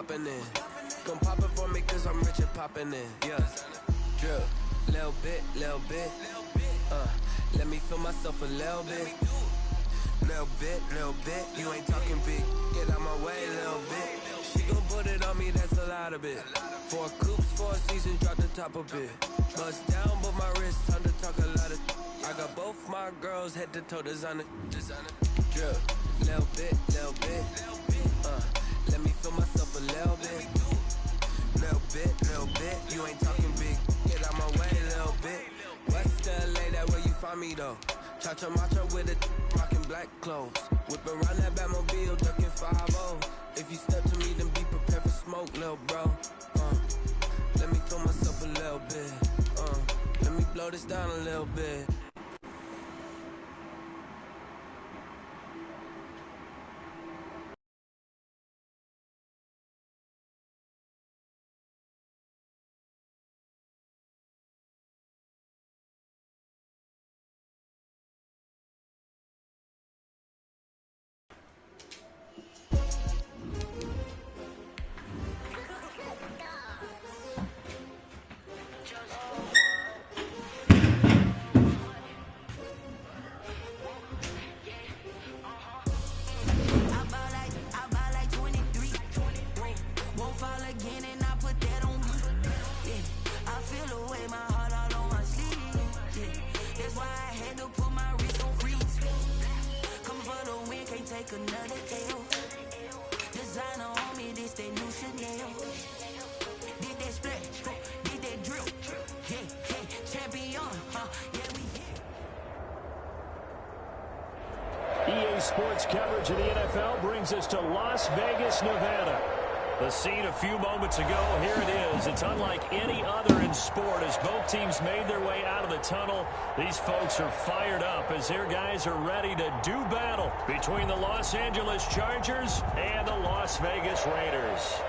hopping in. Gon' pop it for me cause I'm rich and popping in. Yeah. Drip. Little bit. Let me feel myself a little bit. Little bit. You ain't talking big. Get out my way, little bit. She gon' put it on me, that's a lot of it. 4 coops, 4 seasons, drop the top a bit. Bust down, but my wrist, time to talk a lot of. I got both my girls head to toe designer. Drip. Little bit. Let me feel myself a little bit. Little bit. You ain't talking big. Get out my way, little bit. West LA, that where you find me though. Cha-cha macha with it, rockin' black clothes. Whip around that Batmobile, ducking 5-0. If you step to me, then be prepared for smoke, lil' bro. Let me feel myself a little bit. Let me blow this down a little bit. EA Sports coverage of the NFL brings us to Las Vegas, Nevada. The scene a few moments ago, here it is. It's unlike any other in sport as both teams made their way out of the tunnel. These folks are fired up as their guys are ready to do battle between the Los Angeles Chargers and the Las Vegas Raiders.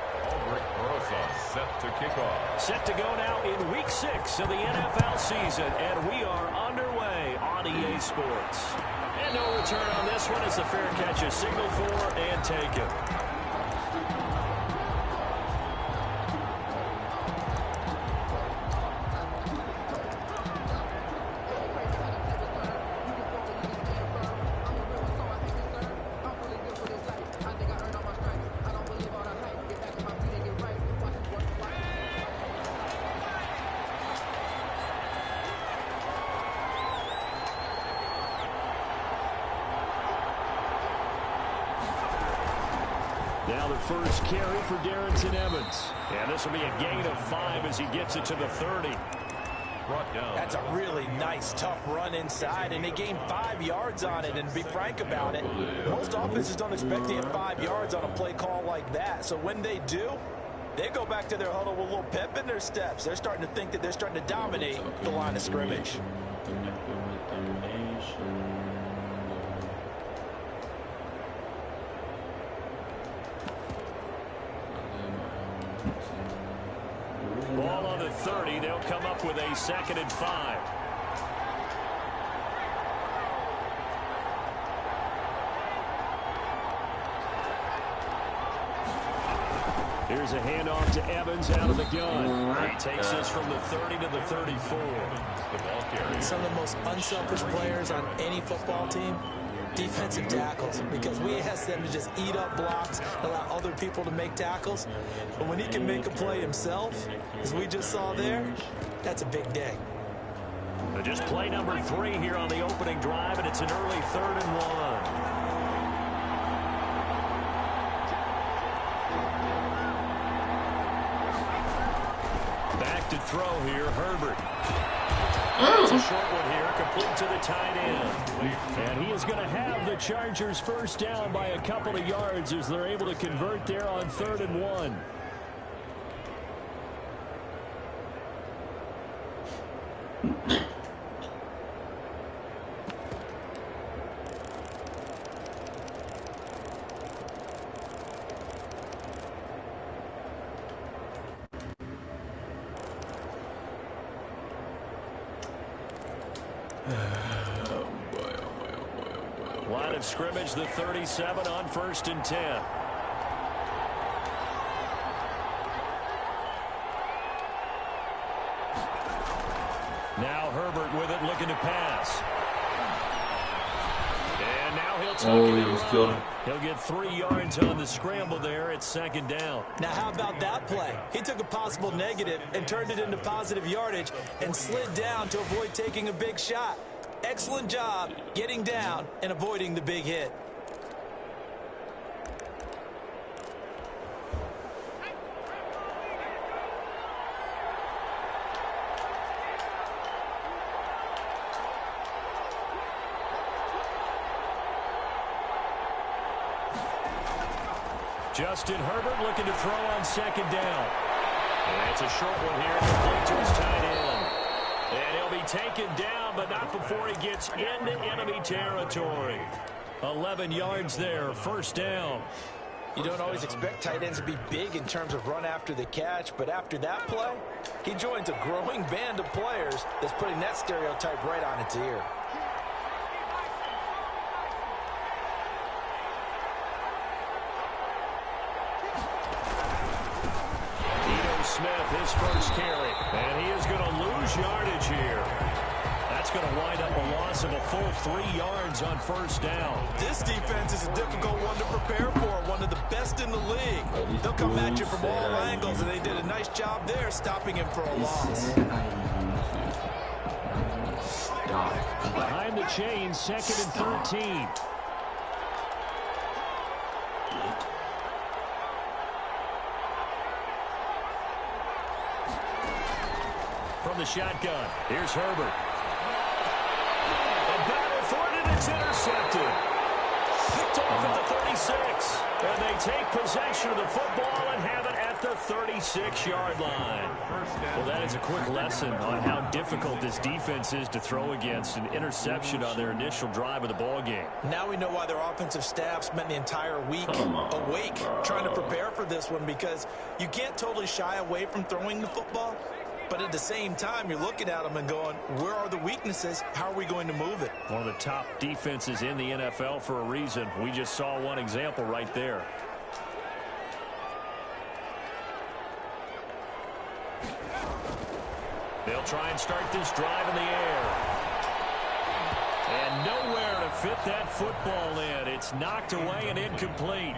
Set to kick off. Set to go now in Week 6 of the NFL season, and we are underway on EA Sports. And no return on this one as the fair catch is signaled for and taken. Now the first carry for Darrington Evans. And this will be a gain of 5 as he gets it to the 30. Brought down. That's a really nice, tough run inside, and they gained 5 yards on it. And to be frank about it, most offenses don't expect to get 5 yards on a play call like that. So when they do, they go back to their huddle with a little pep in their steps. They're starting to think that they're starting to dominate the line of scrimmage. Ball on the 30. They'll come up with a 2nd and 5. Here's a handoff to Evans out of the gun. He takes this from the 30 to the 34. Some of the most unselfish players on any football team, defensive tackles, because we ask them to just eat up blocks, allow other people to make tackles. But when he can make a play himself, as we just saw there, that's a big day. Just play number 3 here on the opening drive, and it's an early 3rd and 1. Back to throw here, Herbert. It's a short one here, complete to the tight end. And he is going to have the Chargers first down by a couple of yards as they're able to convert there on 3rd and 1. Line of scrimmage, the 37 on 1st and 10. Now Herbert with it, looking to pass. And now he'll take it and run. He'll get 3 yards on the scramble there at second down. Now, how about that play? He took a possible negative and turned it into positive yardage and slid down to avoid taking a big shot. Excellent job getting down and avoiding the big hit. Justin Herbert looking to throw on second down. And it's a short one here. Complete to his tight end. And he'll be taken down, but not before he gets into enemy territory. 11 yards there, first down. You don't always expect tight ends to be big in terms of run after the catch, but after that play, he joins a growing band of players that's putting that stereotype right on its ear. Smith, his first carry, and he is going to lose yardage here. That's going to wind up a loss of a full 3 yards on first down. This defense is a difficult one to prepare for, one of the best in the league. They'll come at you from all angles, and they did a nice job there stopping him for a loss. Behind the chains, 2nd and 13. From the shotgun, here's Herbert. A battle for it, and it's intercepted. Picked off at the 36. And they take possession of the football and have it at the 36-yard line. Well, that is a quick lesson on how difficult this defense is to throw against. An interception on their initial drive of the ball game. Now we know why their offensive staff spent the entire week awake trying to prepare for this one, because you can't totally shy away from throwing the football. But at the same time, you're looking at them and going, where are the weaknesses? How are we going to move it? One of the top defenses in the NFL for a reason. We just saw one example right there. They'll try and start this drive in the air. And nowhere to fit that football in. It's knocked away and incomplete.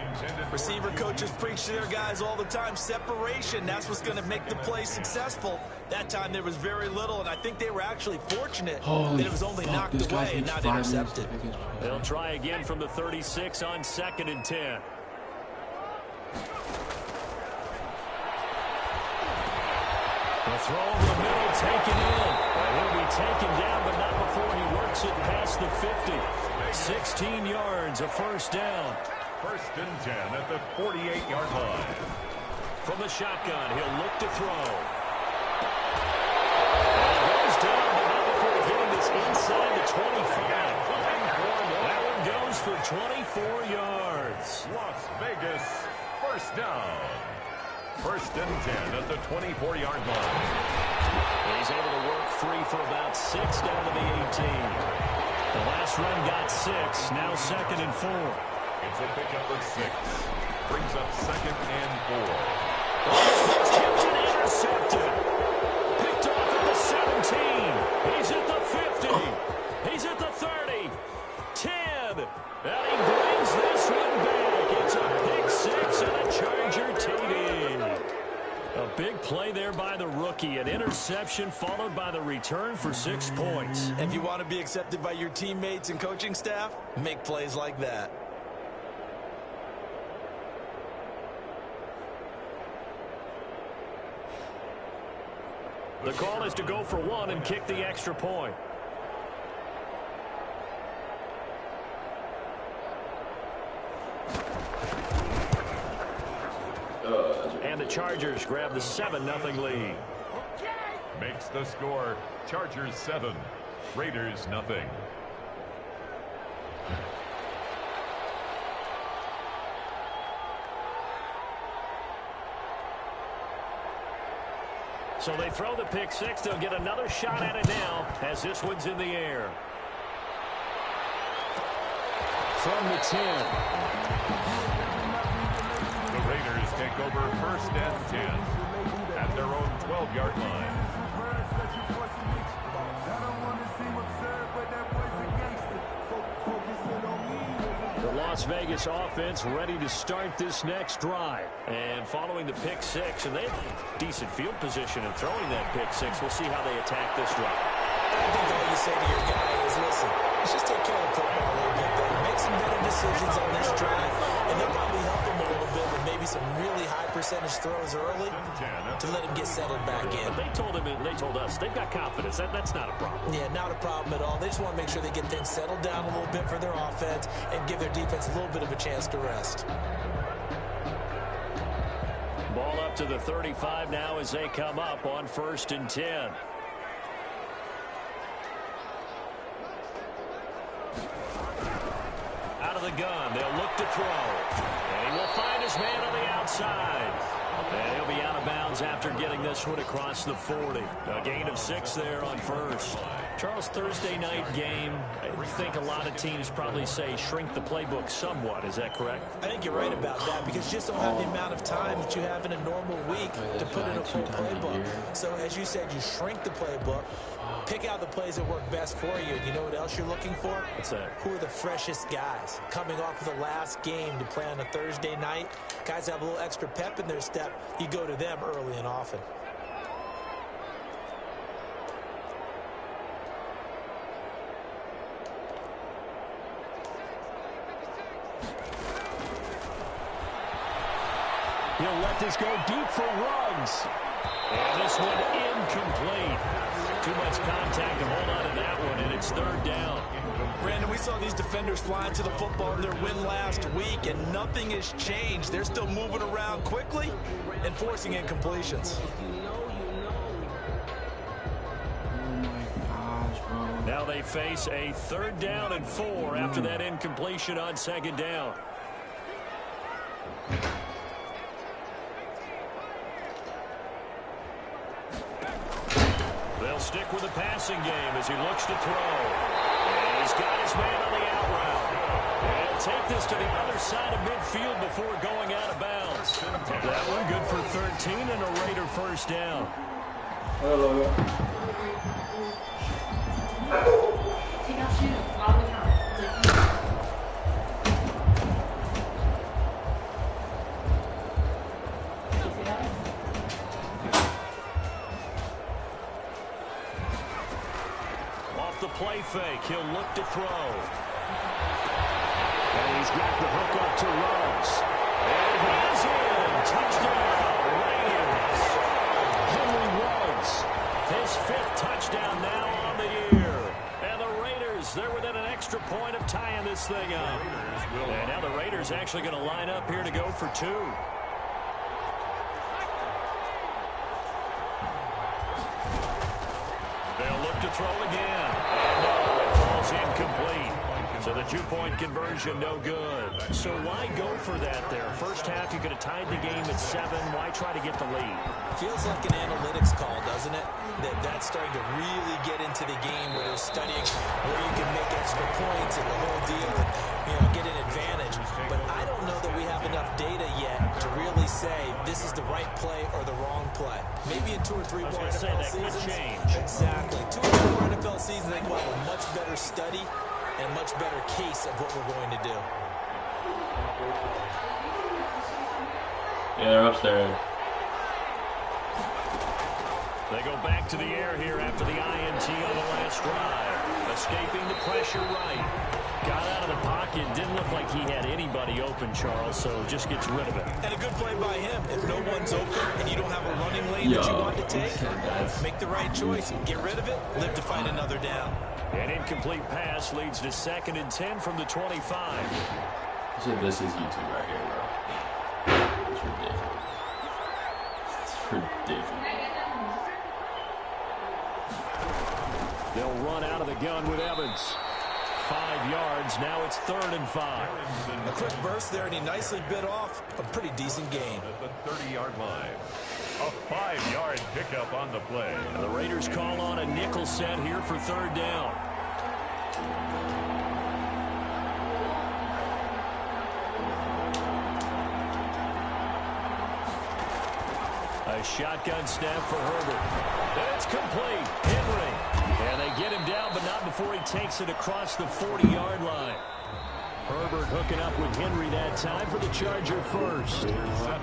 Receiver coaches preach to their guys all the time. Separation, that's what's going to make the play successful. That time there was very little, and I think they were actually fortunate that it was only knocked away and not intercepted. They'll try again from the 36 on 2nd and 10. The throw over the middle, taken in. He'll be taken down, but not before he works it past the 50. 16 yards, a first down. 1st and 10 at the 48-yard line. From the shotgun, he'll look to throw. And he goes down, but not before getting this inside the 25. That one goes for 24 yards. Las Vegas, first down. 1st and 10 at the 24-yard line. He's able to work free for about 6 down to the 18. The last run got 6, now 2nd and 4. It's a pickup of 6. Brings up 2nd and 4. Tipped and intercepted. Picked off at the 17. He's at the 50. He's at the 30. 10. And he brings this one back. It's a pick 6 and a Charger TD. A big play there by the rookie. An interception followed by the return for 6 points. If you want to be accepted by your teammates and coaching staff, make plays like that. The call is to go for 1 and kick the extra point. And the Chargers grab the 7-0 lead. Makes the score Chargers 7, Raiders nothing. So they throw the pick 6. They'll get another shot at it now as this one's in the air. From the 10. The Raiders take over 1st and 10 at their own 12-yard line. Las Vegas offense ready to start this next drive. And following the pick six, and they have decent field position in throwing that pick six. We'll see how they attack this drive. I think all you say to your guy is, listen, let's just take care of the football a little bit better. Make some better decisions on this drive, and they'll probably help him a little bit with maybe some really high percentage throws early to let him get settled back in. They told him, and they told us, they've got confidence. That's not a problem. Yeah, not a problem at all. They just want to make sure they get things settled down a little bit for their offense and give their defense a little bit of a chance to rest. Ball up to the 35 now as they come up on 1st and 10. Out of the gun, they'll look to throw. And he will find his man on the outside. And he'll be out of bounds after getting this one across the 40. A gain of 6 there on first. Charles, Thursday night game, I think a lot of teams probably say shrink the playbook somewhat. Is that correct? I think you're right about that because you just don't have the amount of time that you have in a normal week to put in a full playbook. So as you said, you shrink the playbook, pick out the plays that work best for you. You know what else you're looking for? What's that? Who are the freshest guys coming off of the last game to play on a Thursday night? Guys have a little extra pep in their step. You go to them early and often. He'll let this go deep for Ruggs. And this one incomplete. Too much contact to hold on to that one, and it's 3rd down. Brandon, we saw these defenders flying to the football in their win last week, and nothing has changed. They're still moving around quickly and forcing incompletions. Now they face a 3rd down and 4 after that incompletion on 2nd down. They'll stick with the passing game as he looks to throw. And he's got his man on the out route. And take this to the other side of midfield before going out of bounds. That one good for 13 and a Raider 1st down. Off the play fake, he'll look to throw. And he's got the hook up to Ruggs. And he's in. Touchdown, Raiders. Henry Ruggs, his 5th touchdown now on the year. And the Raiders, they're within an extra point of tying this thing up. And now the Raiders actually going to line up here to go for 2. They'll look to throw again. And no, it falls incomplete. So the 2-point conversion, no good. So why go for that there? First half, you could have tied the game at 7. Why try to get the lead? Feels like an analytics call, doesn't it? That's starting to really get into the game where they're studying where you can make extra points and the whole deal and, get an advantage. But I don't know that we have enough data yet to really say this is the right play or the wrong play. Maybe in 2 or 3 more NFL seasons. Could change. Exactly. 2 or 3 more NFL seasons, I think we'll have a much better study and much better case of what we're going to do. Yeah, they're upstairs. They go back to the air here after the INT on the last drive. Escaping the pressure right. Got out of the pocket. Didn't look like he had anybody open, Charles, so just gets rid of it. And a good play by him. If no one's open and you don't have a running lane that you want to take, make the right choice. Get rid of it. Live to find another down. An incomplete pass leads to 2nd and 10 from the 25. So this is YouTube right here, bro. It's ridiculous. It's ridiculous. They'll run out of the gun with Evans. 5 yards. Now it's 3rd and 5. A quick burst there, and he nicely bit off a pretty decent gain. At the 30-yard line. A 5-yard pickup on the play. And the Raiders call on a nickel set here for 3rd down. A shotgun snap for Herbert. And it's complete. Henry. And they get him down, but not before he takes it across the 40-yard line. Herbert hooking up with Henry that time for the Charger first.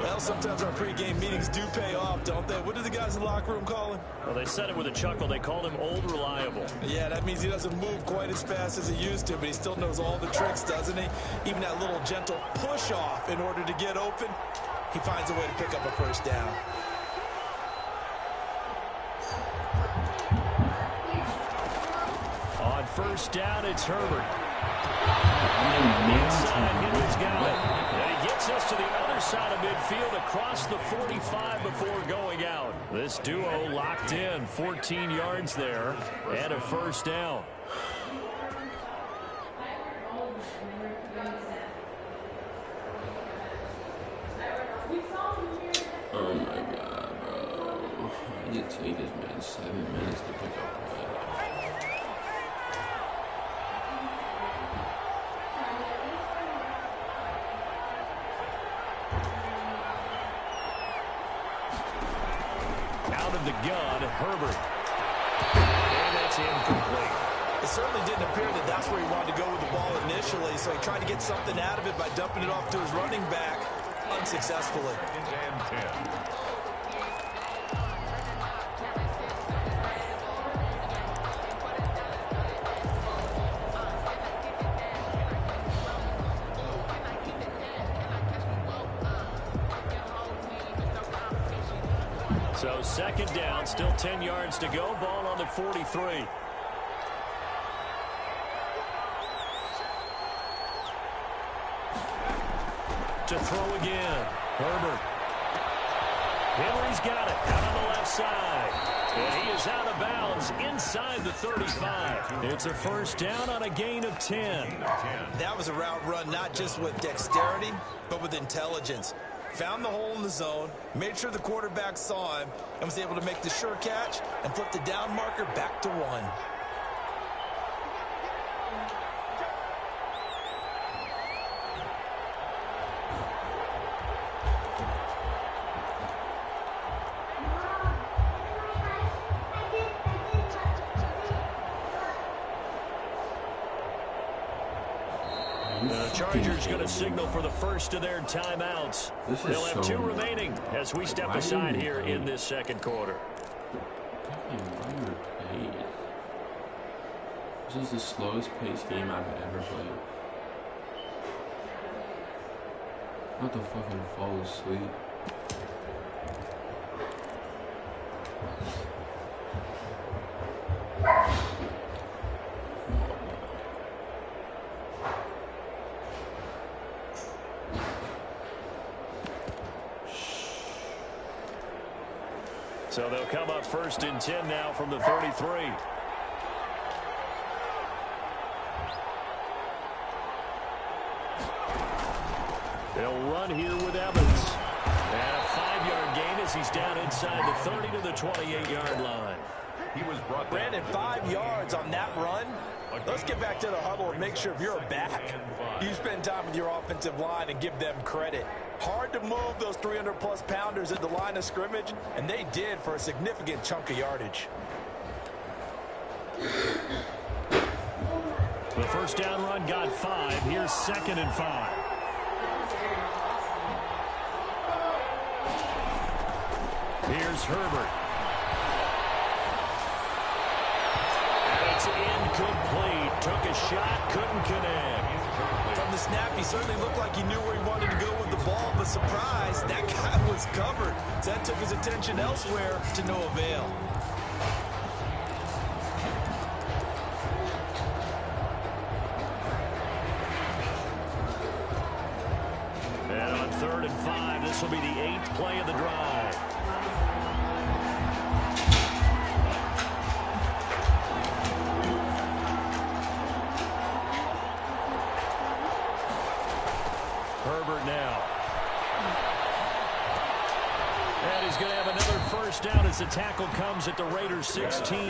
Well, sometimes our pregame meetings do pay off, don't they? What do the guys in the locker room call him? Well, they said it with a chuckle. They called him Old Reliable. Yeah, that means he doesn't move quite as fast as he used to, but he still knows all the tricks, doesn't he? Even that little gentle push-off in order to get open, he finds a way to pick up a first down. On first down, it's Herbert. Inside, Henry's got it. And he gets us to the other side of midfield across the 45 before going out. This duo locked in, 14 yards there, and a first down. Oh my god, bro. Why did it take this man 7 minutes to pick up a play? Out of the gun, Herbert. And that's incomplete. It certainly didn't appear that that's where he wanted to go with the ball initially, so he tried to get something out of it by dumping it off to his running back unsuccessfully. And 10. So second down, still 10 yards to go. Ball on the 43. To throw again. Herbert. Henry's got it. Out on the left side. And he is out of bounds inside the 35. It's a first down on a gain of 10. That was a route run not just with dexterity, but with intelligence. Found the hole in the zone, made sure the quarterback saw him, and was able to make the sure catch and flip the down marker back to 1. The Chargers going to signal for the first of their timeouts. They'll have 2 remaining as we step aside here in this second quarter. This is the slowest paced game I've ever played. Not to fucking fall asleep. So they'll come up first and 10 now from the 33. They'll run here with Evans. And a 5-yard gain as he's down inside the 30 to the 28-yard line. He was brought down. Brandon, 5 yards on that run. Let's get back to the huddle and make sure if you're a back, you spend time with your offensive line and give them credit. Hard to move those 300-plus pounders at the line of scrimmage, and they did for a significant chunk of yardage. The first down run got 5. Here's 2nd and 5. Here's Herbert. And it's incomplete. Took a shot, couldn't connect. From the snap, he certainly looked like he knew where he wanted to go with the ball, but surprise, that guy was covered. So that took his attention elsewhere to no avail. And on 3rd and 5, this will be the 8th play of the drive. Herbert now. And he's going to have another first down as the tackle comes at the Raiders 16.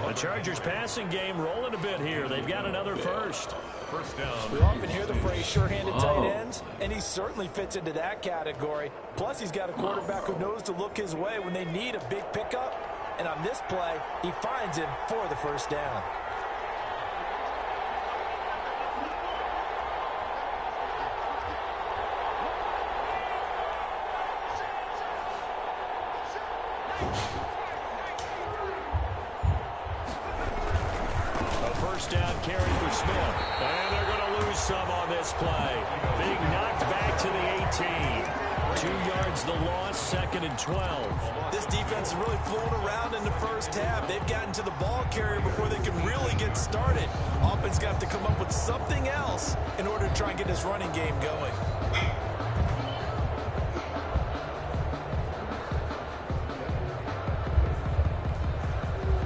The Chargers passing game rolling a bit here. They've got another first. First down. We often hear the phrase sure-handed tight ends, and he certainly fits into that category. Plus, he's got a quarterback who knows to look his way when they need a big pickup. And on this play, he finds him for the first down. A first down carry for Smith. And they're going to lose some on this play. Being knocked back to the 18. 2 yards the loss, 2nd and 12. This defense is really flown around in the first half. They've gotten to the ball carrier before they can really get started. Offense got to come up with something else in order to try and get this running game going.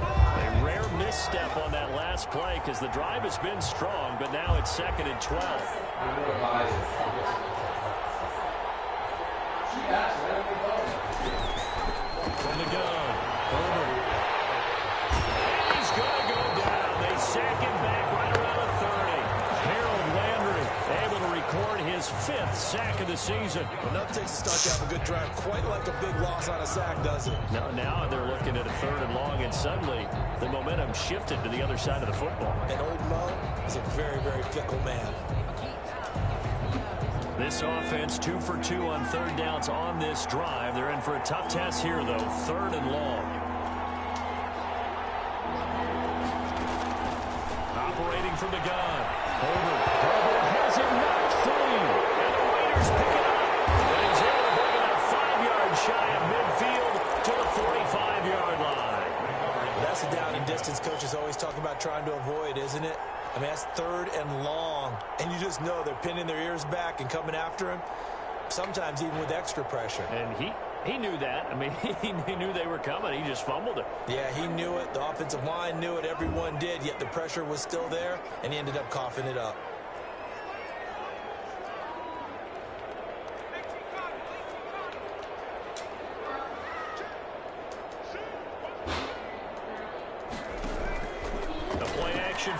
A rare misstep on that last play because the drive has been strong, but now it's 2nd and 12. From the gun, Herbert. He's going to go down. They sack him back right around the 30. Harold Landry able to record his 5th sack of the season. Enough takes a start to have a good drive, quite like a big loss on a sack, does it? Now they're looking at a 3rd and long, and suddenly the momentum shifted to the other side of the football. And old Mo is a very, very fickle man. This offense 2 for 2 on 3rd downs on this drive. They're in for a tough test here, though. 3rd and long. Operating from the gun. Herbert has it knocked free. And the Raiders pick it up. And he's able to bring it up 5 yards shy of midfield to the 45-yard line. That's a down and distance coaches always talk about trying to avoid, isn't it? I mean, that's 3rd and long, and you just know they're pinning their ears back and coming after him, sometimes even with extra pressure. And he knew that. I mean, he knew they were coming. He just fumbled it. Yeah, he knew it. The offensive line knew it. Everyone did, yet the pressure was still there, and he ended up coughing it up.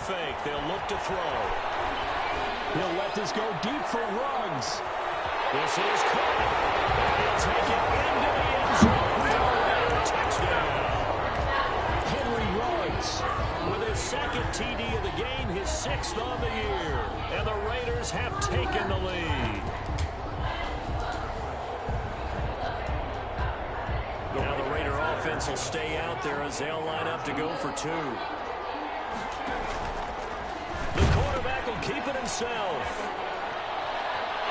Fake. They'll look to throw. He'll let this go deep for Ruggs. This is caught. And he'll take it into the end zone for a touchdown. Henry Ruggs with his 2nd TD of the game, his 6th on the year. And the Raiders have taken the lead. Now the Raider offense will stay out there as they'll line up to go for 2. Will keep it himself.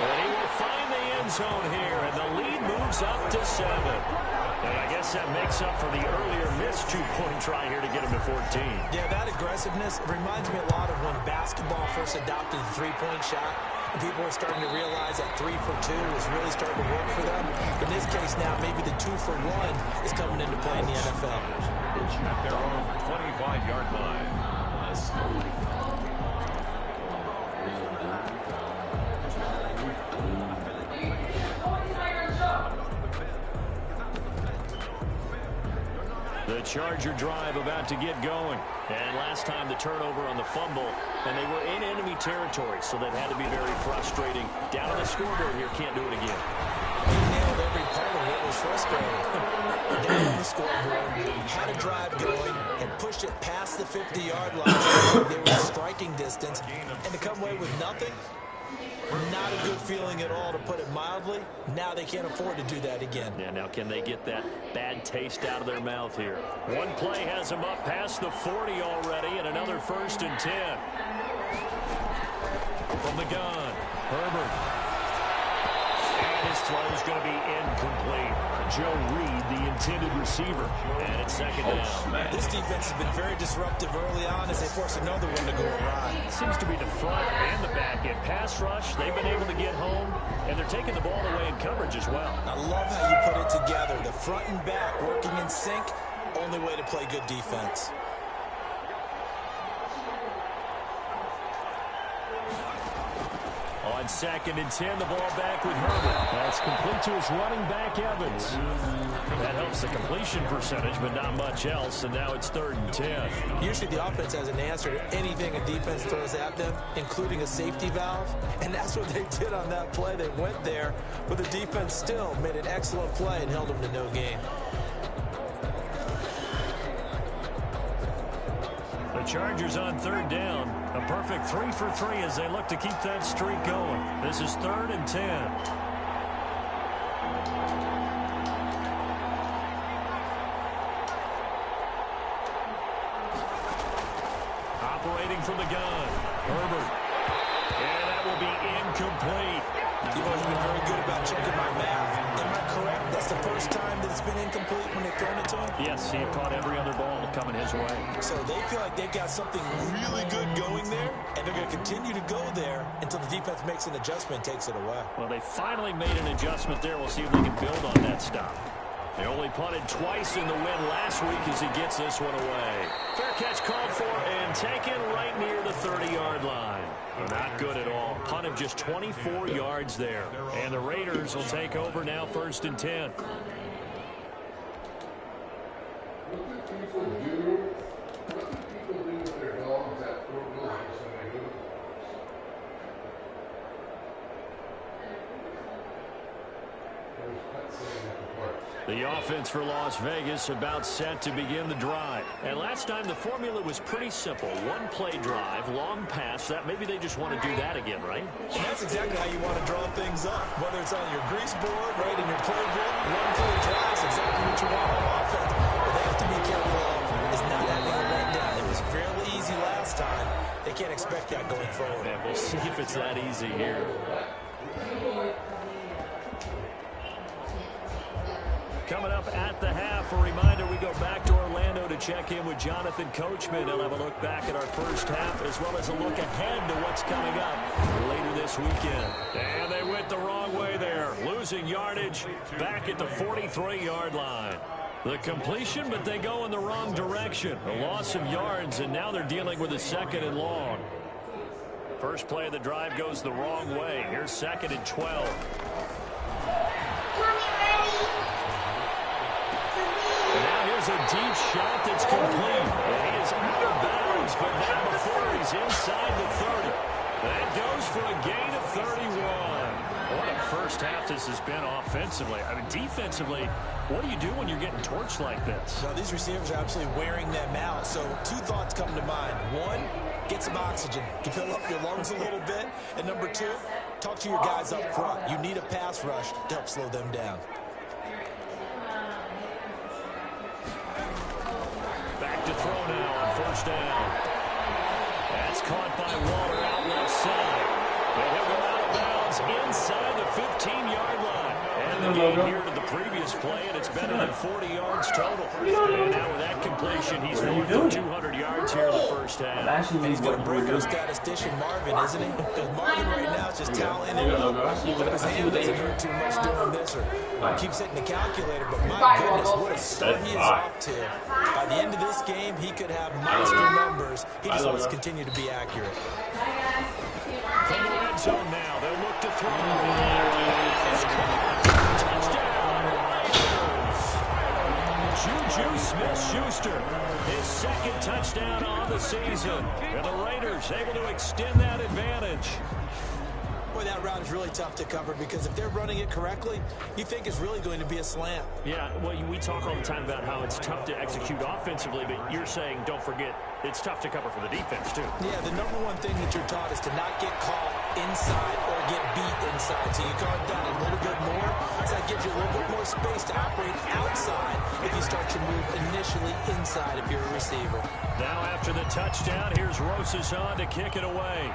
And he will find the end zone here, and the lead moves up to 7. And I guess that makes up for the earlier missed 2-point try here to get him to 14. Yeah, that aggressiveness reminds me a lot of when basketball first adopted the 3-point shot, and people were starting to realize that 3 for 2 was really starting to work for them. In this case now, maybe the 2 for 1 is coming into play in the NFL. At their own 25-yard line. The Charger drive about to get going. And last time the turnover on the fumble, and they were in enemy territory, so that had to be very frustrating. Down on the scoreboard here, can't do it again. He nailed every part of what was frustrating. Down on the scoreboard, had a drive going, and pushed it past the 50-yard line. They were in striking distance, and to come away with nothing, not a good feeling at all, to put it mildly. Now they can't afford to do that again. Yeah, now can they get that bad taste out of their mouth here? One play has them up past the 40 already, and another 1st and 10. From the gun, Herbert. And his throw is going to be incomplete. Joe Reed, the intended receiver. And it's 2nd down. This defense has been very disruptive early on as they force another one to go awry. It seems to be the front and the back end. Pass rush, they've been able to get home, and they're taking the ball away in coverage as well. I love how you put it together. The front and back working in sync, only way to play good defense. On 2nd and 10, the ball back with Herbert. That's complete to his running back, Evans. That helps the completion percentage, but not much else, and now it's 3rd and 10. Usually the offense has an answer to anything a defense throws at them, including a safety valve, and that's what they did on that play. They went there, but the defense still made an excellent play and held them to no gain. The Chargers on 3rd down. A perfect 3 for 3 as they look to keep that streak going. This is 3rd and 10. operating from the gun. Herbert. And that will be incomplete. You've always been very good about checking my math. Am I correct? That's the first time that it's been incomplete when they've thrown it to him? Yes, he had caught every other ball coming his way. So they feel like they've got something really good going there, and they're going to continue to go there until the defense makes an adjustment and takes it away. Well, they finally made an adjustment there. We'll see if they can build on that stop. They only punted twice in the win last week as he gets this one away. Fair catch called for and taken right near the 30-yard line. Not good at all. Punt of just 24 yards there. And the Raiders will take over now, 1st and 10. The offense for Las Vegas about set to begin the drive. And last time the formula was pretty simple. One play drive, long pass. That maybe they just want to do that again, right? And that's exactly how you want to draw things up. Whether it's on your grease board, right in your playbook, one play drive is exactly what you want on offense. But they have to be careful of is not having a run down. It was fairly easy last time. They can't expect that going forward. And we'll see if it's that easy here. Coming up at the half, a reminder, we go back to Orlando to check in with Jonathan Coachman. He'll have a look back at our first half as well as a look ahead to what's coming up later this weekend. And they went the wrong way there, losing yardage back at the 43-yard line. The completion, but they go in the wrong direction. A loss of yards, and now they're dealing with a 2nd and long. First play of the drive goes the wrong way. Here's 2nd and 12. A deep shot that's complete. And he is out of bounds, but now before he's inside the 30. That goes for a gain of 31. What a first half this has been offensively. I mean, defensively, what do you do when you're getting torched like this? Well, these receivers are absolutely wearing them out. So 2 thoughts come to mind. 1, get some oxygen. You fill up your lungs a little bit. And number 2, talk to your guys up front. You need a pass rush to help slow them down. Back to throw now on 1st down. That's caught by Waller out left side. And he'll go out of bounds inside the 15-yard line. And the gain here to the previous play, and it's better than 40 yards total. And now with that completion, he's north of 200 yards here in the first half. And he's going to break our statistician Marvin, isn't he? Because Marvin right now is just tallying it up. His hand doesn't hurt too much doing this, or keeps hitting the calculator. But my goodness, what a start he is off to. By the end of this game, he could have monster numbers. He just wants to continue to be accurate. From the red zone now, they'll look to throw. Juju Smith-Schuster, his 2nd touchdown on the season. And the Raiders able to extend that advantage. Boy, that route is really tough to cover because if they're running it correctly, you think it's really going to be a slant. Yeah, well, we talk all the time about how it's tough to execute offensively, but you're saying, don't forget, it's tough to cover for the defense, too. Yeah, the number one thing that you're taught is to not get caught inside or get beat inside. So you guard that a little bit more. So that gives you a little bit more space to operate outside if you start to move initially inside if you're a receiver. Now after the touchdown, here's Rosas on to kick it away.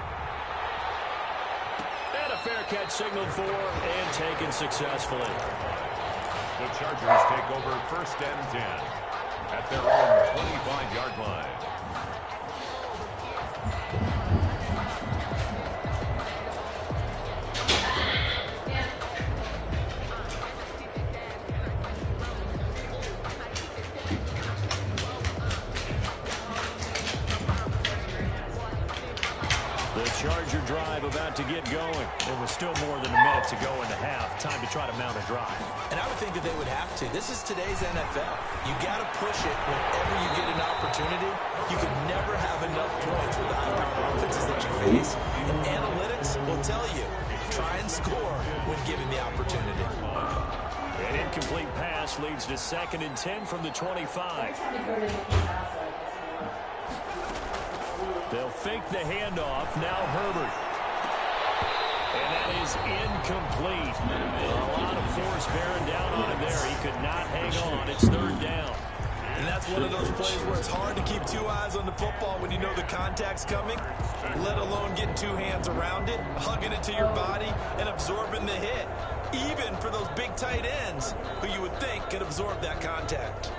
And a fair catch signaled for and taken successfully. The Chargers take over 1st and 10 at their own 25-yard line. Charger drive about to get going. There was still more than a minute to go in the half. Time to try to mount a drive. And I would think that they would have to. This is today's NFL. You got to push it whenever you get an opportunity. You can never have enough points with the high-powered offenses that you face. And analytics will tell you, try and score when given the opportunity. An incomplete pass leads to 2nd and 10 from the 25. They'll fake the handoff. Now Herbert. And that is incomplete. A lot of force bearing down on him there. He could not hang on. It's 3rd down. And that's one of those plays where it's hard to keep two eyes on the football when you know the contact's coming, let alone getting two hands around it, hugging it to your body, and absorbing the hit, even for those big tight ends who you would think could absorb that contact.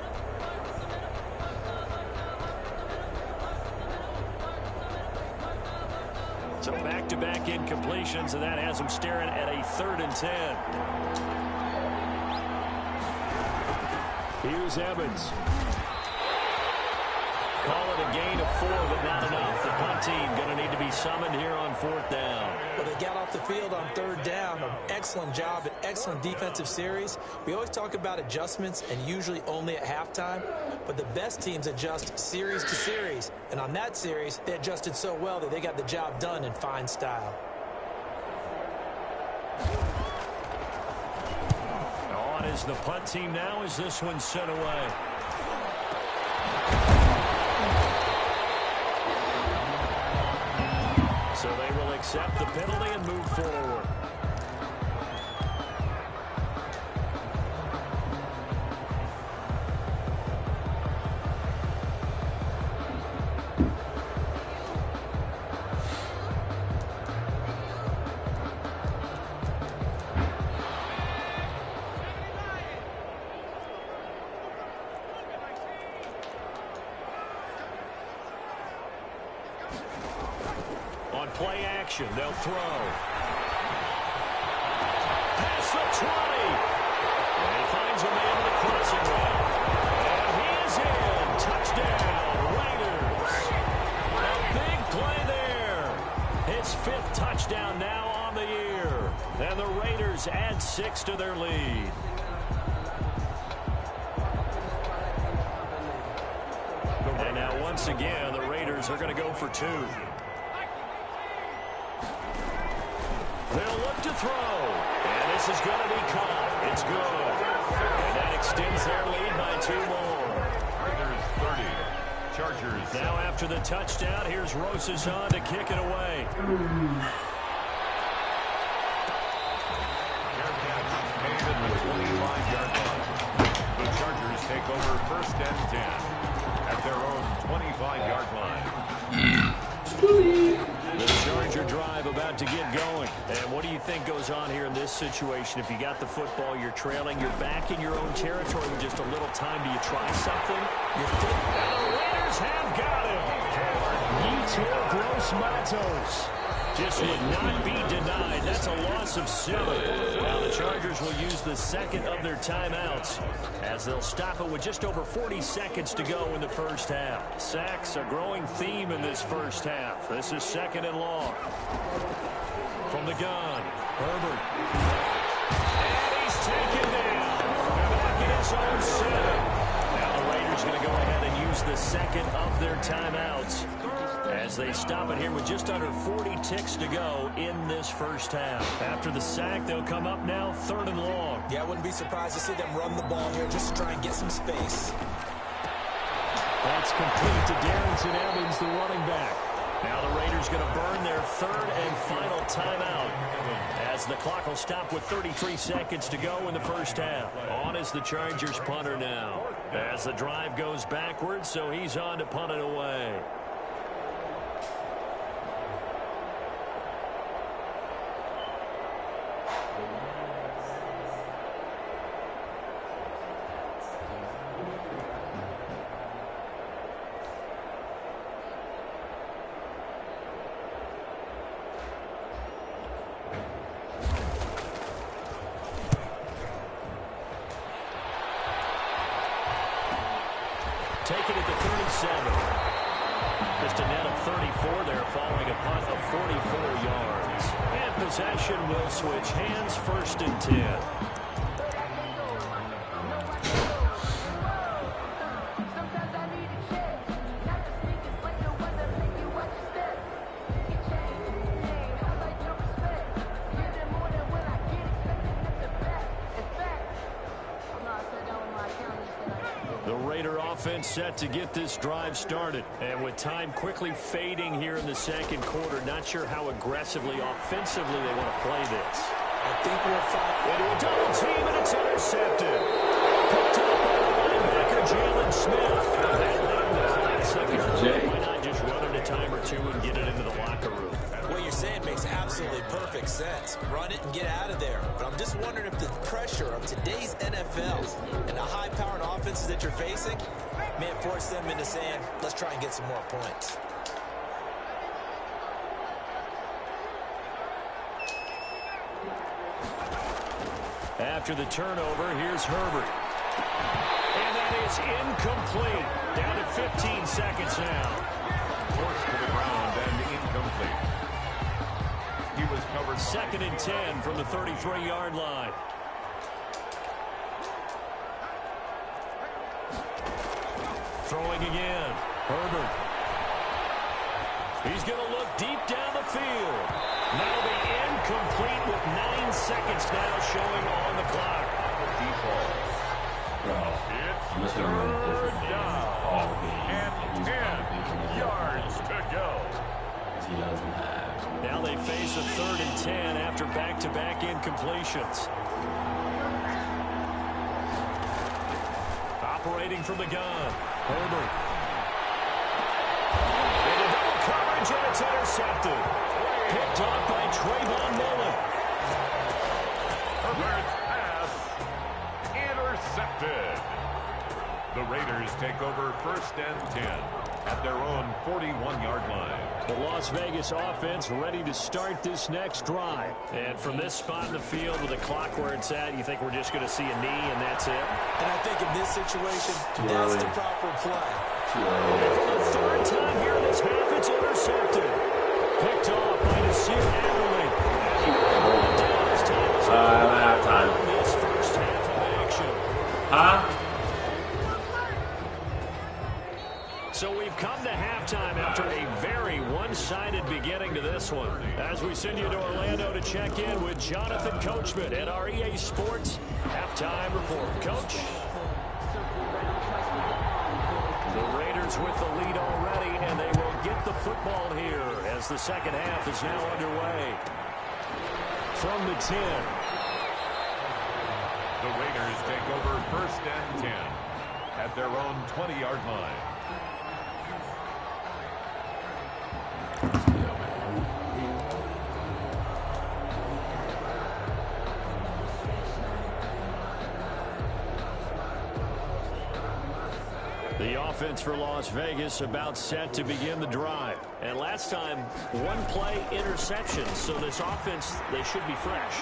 So back-to-back incompletions, and that has him staring at a 3rd and 10. Here's Evans. Call it a gain of 4, but not enough. The punt team going to need to be summoned here on 4th down. Well, they got off the field on 3rd down. An excellent job, an excellent defensive series. We always talk about adjustments, and usually only at halftime. But the best teams adjust series to series. And on that series, they adjusted so well that they got the job done in fine style. On is the punt team now as this one's sent away. So they will accept the penalty and move forward. Play action, they'll throw. Past the 20. And he finds a man in the crossing route. And he is in. Touchdown, Raiders. A big play there. His 5th touchdown now on the year. And the Raiders add 6 to their lead. And now once again, the Raiders are going to go for 2. They'll look to throw. And this is going to be caught. It's good. And that extends their lead by 2 more. Raiders 30. Chargers. Now after the touchdown, here's Rosazon to kick it away. Made at the 25-yard line. The Chargers take over 1st and 10 at their own 25-yard line. The Charger drive about to get going. And what do you think goes on here in this situation? If you got the football, you're trailing, you're back in your own territory with just a little time. Do you try something? And the Raiders have got him. Yetur Gross-Matos just would not be denied. That's a loss of 7. Now the Chargers will use the 2nd of their timeouts as they'll stop it with just over 40 seconds to go in the first half. Sacks, a growing theme in this first half. This is 2nd and long. From the gun, Herbert. And he's taken down. Back in his own 7. Now the Raiders going to go ahead and use the 2nd of their timeouts as they stop it here with just under 40 ticks to go in this first half. After the sack, they'll come up now 3rd and long. Yeah, I wouldn't be surprised to see them run the ball here just to try and get some space. That's complete to Darrington Evans, the running back. Now the Raiders going to burn their 3rd and final timeout as the clock will stop with 33 seconds to go in the first half. On is the Chargers punter now as the drive goes backwards, so he's on to punt it away. Taken at the 37. Just a net of 34 there following a punt of 44 yards. And possession will switch hands, 1st and 10. Offense set to get this drive started. And with time quickly fading here in the 2nd quarter, not sure how aggressively, offensively they want to play this. I think we'll find into a double team, and it's intercepted. Picked up by the linebacker, Jalen Smith. Why not just run it a time or two and get it into the locker room? What you're saying makes absolutely perfect sense. Run it and get out of there. But I'm just wondering if the pressure of today's NFL and the high-powered offenses that you're facing may force them into saying, let's try and get some more points. After the turnover, here's Herbert. And that is incomplete. Down to 15 seconds now. Forced to the ground and incomplete. He was covered. 2nd and 10 from the 33-yard line. Throwing again. Herbert. He's going to look deep down the field. That'll be incomplete with 9 seconds now showing on the clock. Deep ball. It's third down. And 10 yards to go. Now they face a 3rd and 10 after back-to-back incompletions. Operating from the gun. Herbert. Into double coverage, and it's intercepted. Picked off by Trayvon Mullen. Herbert's pass intercepted. The Raiders take over 1st and 10 at their own 41-yard line. The Las Vegas offense ready to start this next drive. And from this spot in the field with the clock where it's at, you think we're just going to see a knee and that's it? And I think in this situation, that's the proper play. For the 3rd time here in this half, it's intercepted. Picked off by Nasir Adderley. halftime. This first half of action. Huh? So we've come to halftime after a very one-sided beginning to this one. As we send you to Orlando to check in with Jonathan Coachman at our EA Sports Halftime Report. Coach? The Raiders with the lead already, and they will get the football here as the second half is now underway. From the 10. The Raiders take over 1st and 10 at their own 20-yard line. The offense for Las Vegas about set to begin the drive. And last time, one-play interception. So this offense, they should be fresh.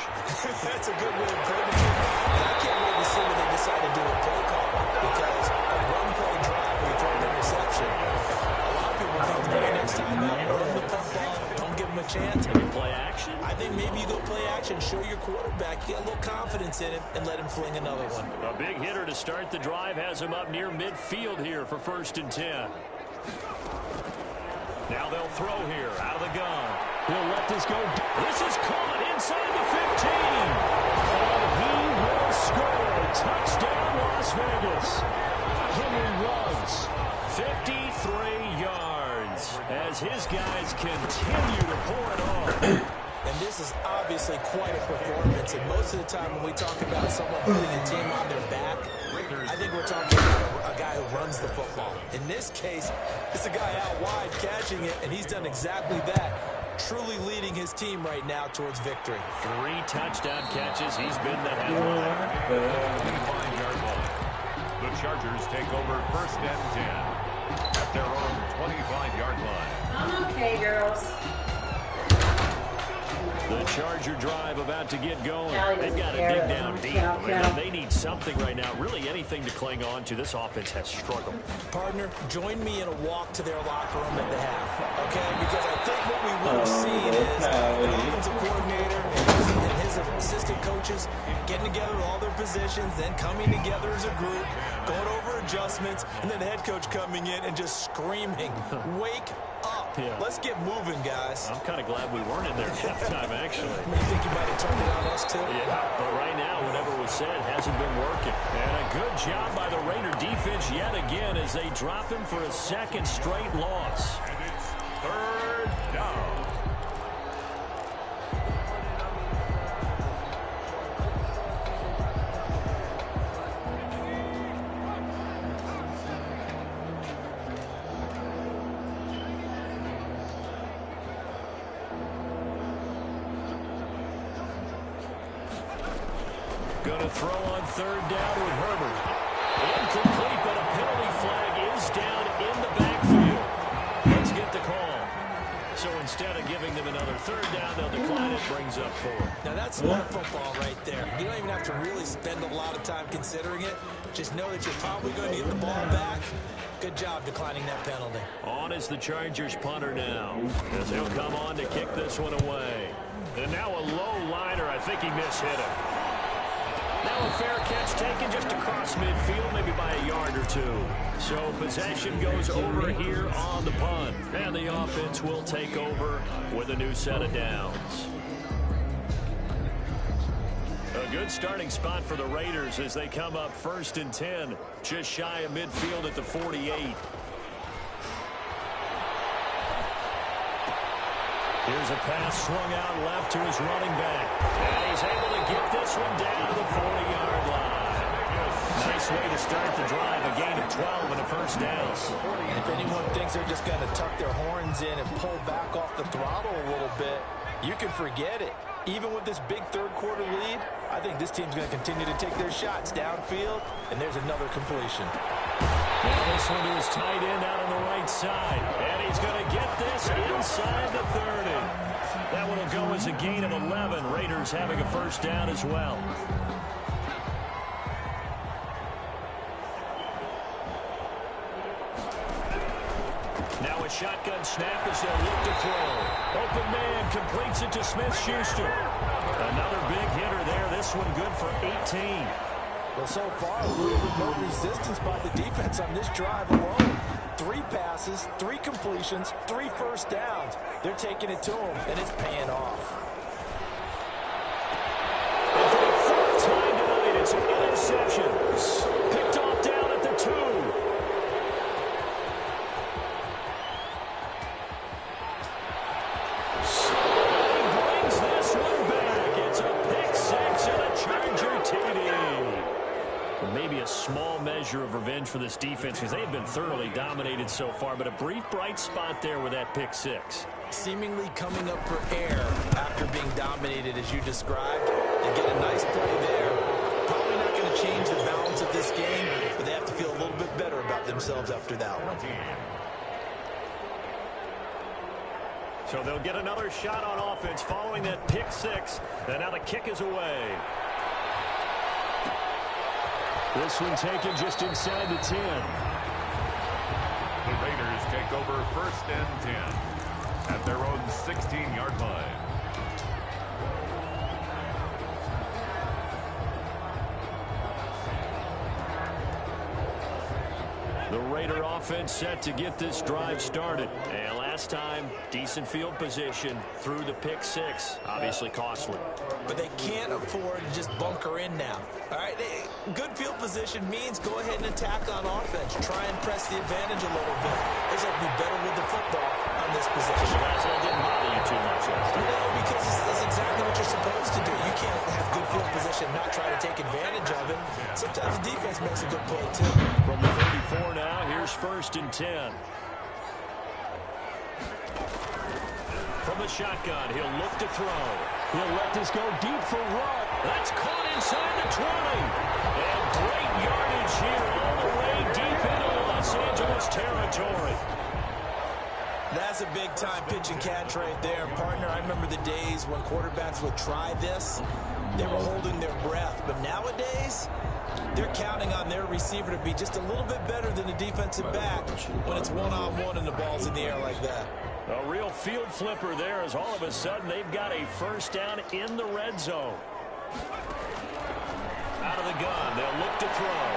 That's a good way of putting it. And I can't wait to see what they decide to do with play call. Because a one-play drive, we throw an interception. A lot of people think the very next time out, run the football, don't give them a chance. Maybe play action? I think maybe you go play action, show your quarterback, get a little confidence in him, and let him fling another one. A big hitter to start the drive has him up near midfield here for 1st and 10. Now they'll throw here out of the gun. He'll let this go. This is caught inside the 15. And he will score. Touchdown, Las Vegas. Henry Ruggs, 53 yards as his guys continue to pour it on. And this is obviously quite a performance. And most of the time when we talk about someone putting a team on their back, I think we're talking about a guy who runs the football. In this case, it's a guy out wide catching it, and he's done exactly that, truly leading his team right now towards victory. 3 touchdown catches. He's been the headline. 25-yard line. The Chargers take over 1st and 10 at their own 25-yard line. I'm okay, girls. The Charger drive about to get going. Callie They've got to doesn't dig care. down deep. Cal. They need something right now, really anything to cling on to. This offense has struggled. Partner, join me in a walk to their locker room at the half, okay? Because I think what we would have seen is an offensive coordinator and his assistant coaches getting together with all their positions, then coming together as a group, going over adjustments, and then the head coach coming in and just screaming, wake up. Yeah. Let's get moving, guys. I'm kind of glad we weren't in there at halftime, actually. You think you might have turned it on us, too? Yeah, but right now, whatever was said hasn't been working. And a good job by the Raider defense yet again as they drop him for a 2nd straight loss. And it's 3rd down. Going to throw on third down with Herbert. Incomplete, but a penalty flag is down in the backfield. Let's get the call. So instead of giving them another third down, they'll decline it, brings up 4. Now that's smart football right there. You don't even have to really spend a lot of time considering it. Just know that you're probably going to get the ball back. Good job declining that penalty. On is the Chargers punter now, as he'll come on to kick this one away. And now a low liner. I think he mishit it. Now a fair catch taken just across midfield, maybe by a yard or 2. So possession goes over here on the punt. And the offense will take over with a new set of downs. A good starting spot for the Raiders as they come up 1st and 10, just shy of midfield at the 48. Here's a pass swung out left to his running back. And he's able to get this one down to the 40-yard line. Nice way to start the drive, a gain of 12 and a first down. And if anyone thinks they're just going to tuck their horns in and pull back off the throttle a little bit, you can forget it. Even with this big third-quarter lead, I think this team's going to continue to take their shots downfield, and there's another completion. And this one to his tight end out on the right side. And he's going to get this inside the 30. That one will go as a gain of 11. Raiders having a first down as well. Now a shotgun snap as they'll look to throw. Open man completes it to Smith-Schuster. Another big hitter there. This one good for 18. Well, so far, a little bit more resistance by the defense on this drive alone. 3 passes, 3 completions, 3 first downs. They're taking it to them, and it's paying off. And for the 4th time tonight, it's an interception. Picked off down at the 2. He brings this one back. It's a pick 6 and a Charger TD. Maybe a small measure of revenge for this defense because they've been thoroughly dominated so far, but a brief bright spot there with that pick 6. Seemingly coming up for air after being dominated as you described. They get a nice play there. Probably not going to change the balance of this game, but they have to feel a little bit better about themselves after that one. So they'll get another shot on offense following that pick 6, and now the kick is away. This one taken just inside the 10. The Raiders take over 1st and 10 at their own 16-yard line. The Raider offense set to get this drive started. And last time, decent field position through the pick 6. Obviously costly. But they can't afford to just bunker in now. All right, good field position means go ahead and attack on offense. Try and press the advantage a little bit. They just have to be better with the football on this possession. So that's what didn't bother you too much. No, because that's exactly what you're supposed to do. You can't have good field position, not try to take advantage of it. Sometimes the defense makes a good play, too. From the 34 now, here's 1st and 10. From the shotgun, he'll look to throw. He'll let this go deep for Rudd. That's caught inside the 20. And great yardage here all the way deep into Los Angeles territory. That's a big-time pitch and catch right there. Partner, I remember the days when quarterbacks would try this. They were holding their breath. But nowadays, they're counting on their receiver to be just a little bit better than the defensive back when it's one-on-one and the ball's in the air like that. A real field flipper there as all of a sudden they've got a first down in the red zone. Out of the gun, they'll look to throw.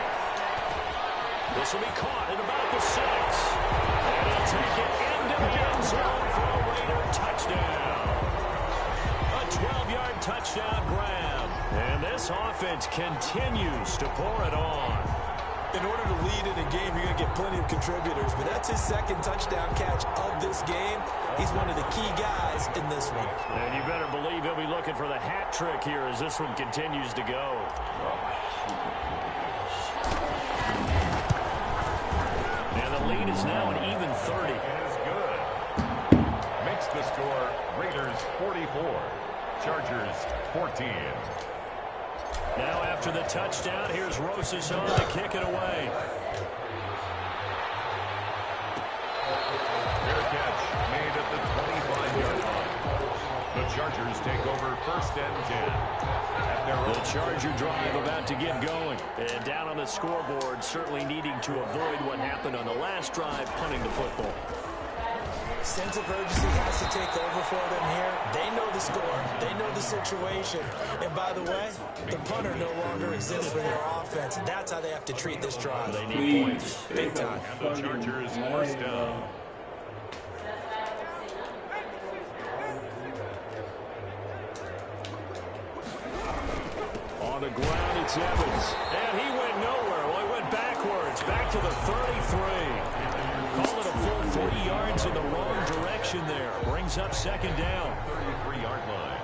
This will be caught at about the 6. And he'll take it into the end zone for a Raider touchdown. A 12-yard touchdown grab. And this offense continues to pour it on. In order to lead in a game, you're going to get plenty of contributors, but that's his 2nd touchdown catch of this game. He's one of the key guys in this one. And you better believe he'll be looking for the hat trick here as this one continues to go. And the lead is now an even 30. Is good. Makes the score Raiders 44, Chargers 14. Now after the touchdown, here's Rosas on to kick it away. Fair catch made at the 25-yard line. The Chargers take over first and 10. The Charger drive about to get going. And down on the scoreboard, certainly needing to avoid what happened on the last drive, punting the football. Sense of urgency has to take over for them here. They know the score. They know the situation. And by the way, the punter no longer exists for their offense. And that's how they have to treat this drive. They need points. Big time. And the Chargers first down. On the ground, it's Evans. And he went nowhere. Well, he went backwards. Back to the 33. Call it a full 40 yards in the wrong direction there. Brings up second down. 33-yard line.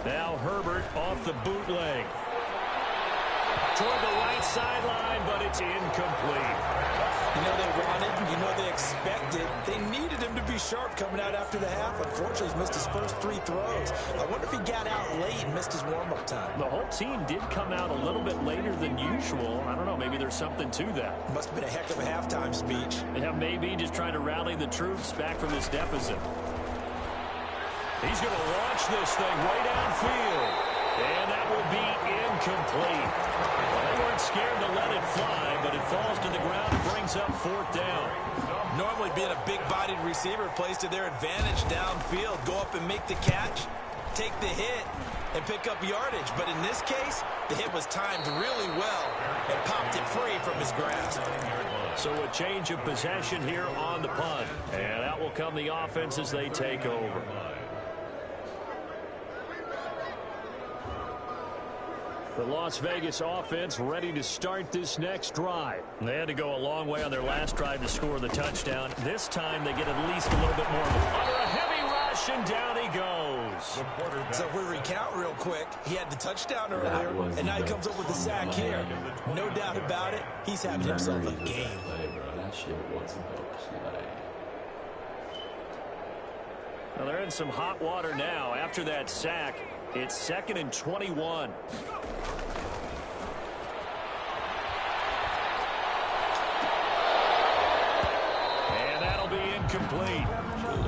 Now Herbert off the bootleg. Toward the right sideline, but it's incomplete. You know they wanted, you know they expected. They needed him to be sharp coming out after the half. Unfortunately, he's missed his first 3 throws. I wonder if he got out late and missed his warm-up time. The whole team did come out a little bit later than usual. I don't know, maybe there's something to that. Must have been a heck of a halftime speech. Yeah, maybe just trying to rally the troops back from this deficit. He's going to launch this thing way downfield. And that will be incomplete. Well, they weren't scared to let it fly, but it falls to the ground and brings up fourth down. Normally being a big-bodied receiver plays to their advantage downfield. Go up and make the catch, take the hit, and pick up yardage. But in this case, the hit was timed really well and popped it free from his grasp. So a change of possession here on the punt. And out will come the offense as they take over. The Las Vegas offense ready to start this next drive. They had to go a long way on their last drive to score the touchdown. This time they get at least a little bit more. Under a heavy rush, and down he goes. So if we recount real quick, he had the touchdown earlier, and now he comes up with the sack here. No doubt about it, he's having himself a game. That shit wasn't no play. Well, they're in some hot water now. After that sack, it's 2nd and 21. And that'll be incomplete.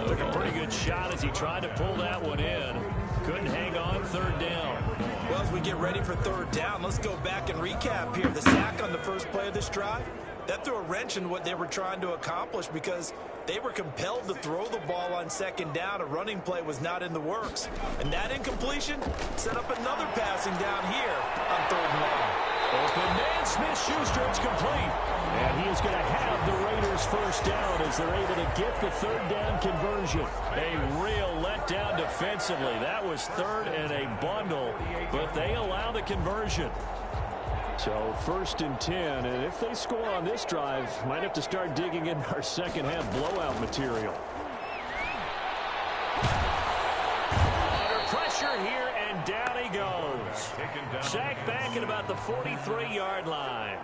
Took a pretty good shot as he tried to pull that one in. Couldn't hang on, 3rd down. Well, as we get ready for 3rd down, let's go back and recap here. The sack on the first play of this drive, that threw a wrench in what they were trying to accomplish because they were compelled to throw the ball on 2nd down. A running play was not in the works. And that incompletion set up another passing down here on 3rd and long. Open man, Smith-Schuster, it's complete. And he is going to have the Raiders first down as they're able to get the 3rd down conversion. A real letdown defensively. That was 3rd and a bundle, but they allow the conversion. So 1st and 10, and if they score on this drive, might have to start digging in our second half blowout material. Under pressure here, and down he goes. Sacked back at about the 43-yard line.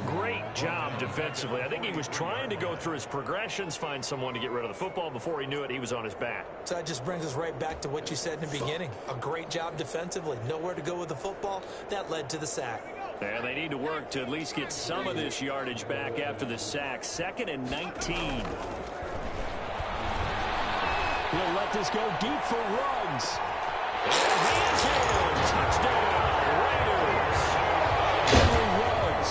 Great job defensively. I think he was trying to go through his progressions, find someone to get rid of the football. Before he knew it, he was on his back. So that just brings us right back to what you said in the beginning. A great job defensively. Nowhere to go with the football. That led to the sack. And they need to work to at least get some of this yardage back after the sack. 2nd and 19. He'll let this go deep for Ruggs. And he is in. Touchdown, Raiders. Henry Ruggs,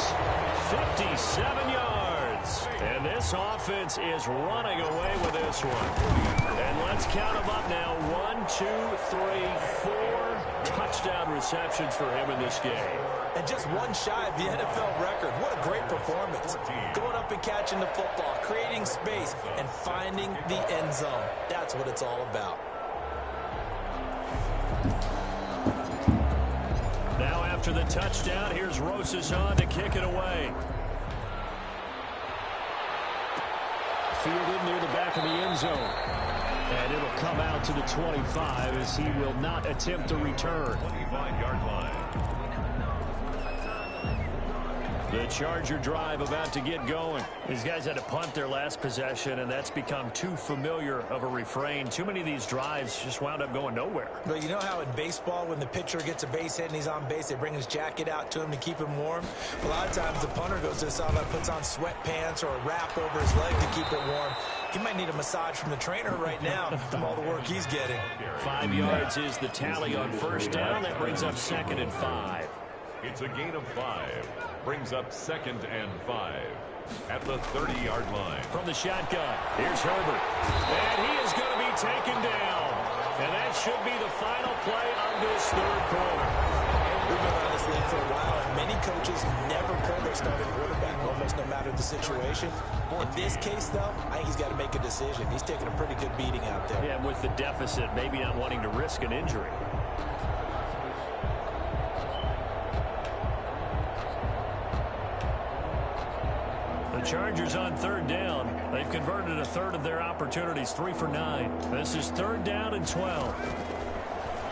57 yards. And this offense is running away with this one. And let's count them up now. 1, 2, 3, 4 touchdown receptions for him in this game. And just one shy of the NFL record. What a great performance. Going up and catching the football, creating space, and finding the end zone. That's what it's all about. Now after the touchdown, here's Rosas on to kick it away. Fielded near the back of the end zone. And it'll come out to the 25 as he will not attempt to return. 25-yard line. The Charger drive about to get going. These guys had to punt their last possession, and that's become too familiar of a refrain. Too many of these drives just wound up going nowhere. But you know how in baseball, when the pitcher gets a base hit and he's on base, they bring his jacket out to him to keep him warm? A lot of times the punter goes to the sideline, puts on sweatpants or a wrap over his leg to keep it warm. He might need a massage from the trainer right now from all the work he's getting. 5 yards is the tally on first down. That brings up 2nd and 5. It's a gain of 5. Brings up 2nd and 5 at the 30-yard line. From the shotgun, here's Herbert. And he is going to be taken down. And that should be the final play of this third quarter. We've been around this league for a while, and many coaches never pull their starting quarterback, almost no matter the situation. In this case, though, I think he's got to make a decision. He's taking a pretty good beating out there. Yeah, with the deficit, maybe not wanting to risk an injury. The Chargers on third down. They've converted a third of their opportunities, 3 for 9. This is 3rd down and 12.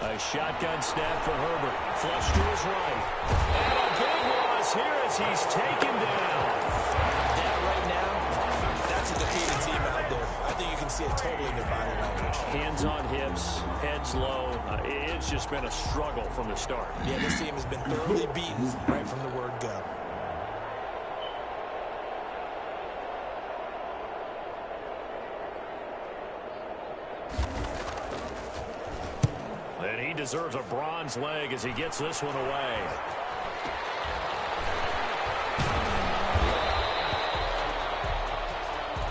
A shotgun snap for Herbert. Flush to his right. And a big loss here as he's taken down. That right now, that's a defeated team out there. I think you can see it totally in their body language. Hands on hips, heads low. It's just been a struggle from the start. Yeah, this team has been thoroughly beaten right from the word go. And he deserves a bronze leg as he gets this one away.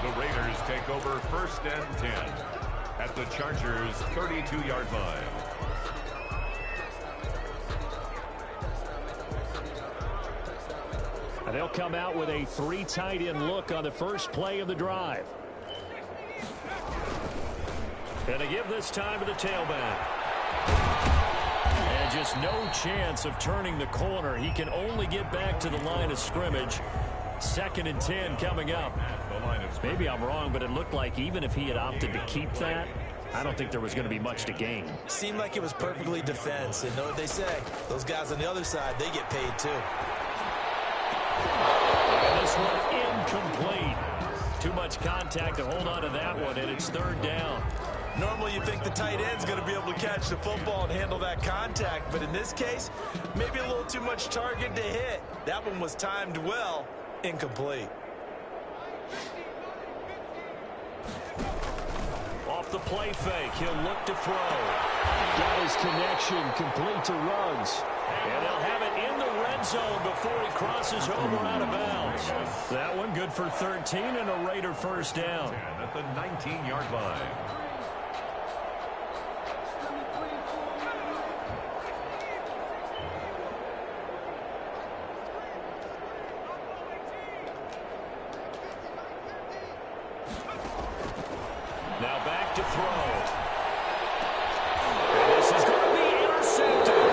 The Raiders take over 1st and 10 at the Chargers' 32-yard line. And they'll come out with a 3 tight end look on the first play of the drive. And to give this time to the tailback. And just no chance of turning the corner. He can only get back to the line of scrimmage. 2nd and 10 coming up. Maybe I'm wrong, but it looked like even if he had opted to keep that, I don't think there was going to be much to gain. Seemed like it was perfectly defense. And know what they say? Those guys on the other side, they get paid too. And this one incomplete. Too much contact to hold on to that one, and it's 3rd down. Normally you think the tight end's going to be able to catch the football and handle that contact, but in this case, maybe a little too much target to hit. That one was timed well, incomplete. Off the play fake, he'll look to throw. Got his connection, complete to Ruggs. And they'll have it in the red zone before he crosses over out of bounds. That one good for 13 and a Raider first down. At the 19-yard line. Now back to throw. And this is going to be intercepted.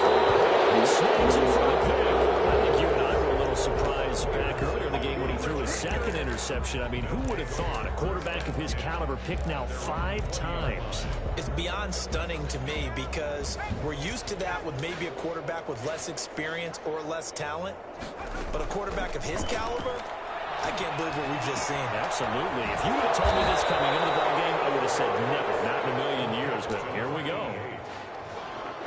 He swings it for the pick. I think you and I were a little surprised back earlier in the game when he threw his 2nd interception. I mean, who would have thought a quarterback of his caliber picked now 5 times? It's beyond stunning to me because we're used to that with maybe a quarterback with less experience or less talent. But a quarterback of his caliber, I can't believe what we've just seen. Absolutely. If you would have told me this coming into the ballgame, I would have said never, not in a million years. But here we go.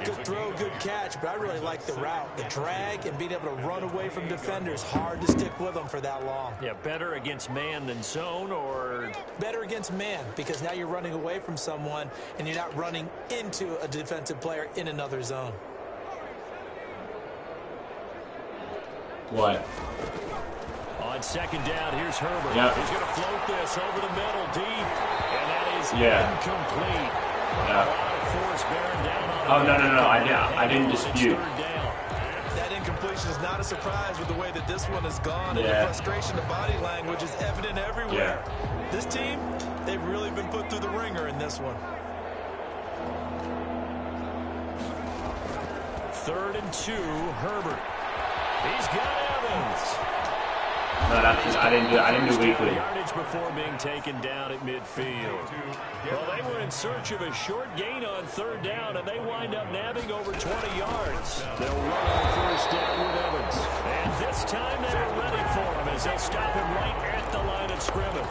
Good throw, good catch, but I really like the route. The drag and being able to run away from defenders, hard to stick with them for that long. Yeah, better against man than zone, or better against man, because now you're running away from someone and you're not running into a defensive player in another zone. What? On 2nd down, here's Herbert. Yep. He's going to float this over the middle deep, and that is incomplete. Yeah. A lot of force bearing down on Oh, no. I didn't dispute. That incompletion is not a surprise with the way that this one has gone, and the frustration of body language is evident everywhere. Yeah. This team, they've really been put through the ringer in this one. 3rd and 2, Herbert. He's got Evans. No, I didn't do weekly. Yardage before being taken down at midfield. Well, they were in search of a short gain on third down, and they wind up nabbing over 20 yards. They'll run on first down with Evans. And this time they were ready for him as they'll stop him right at the line of scrimmage.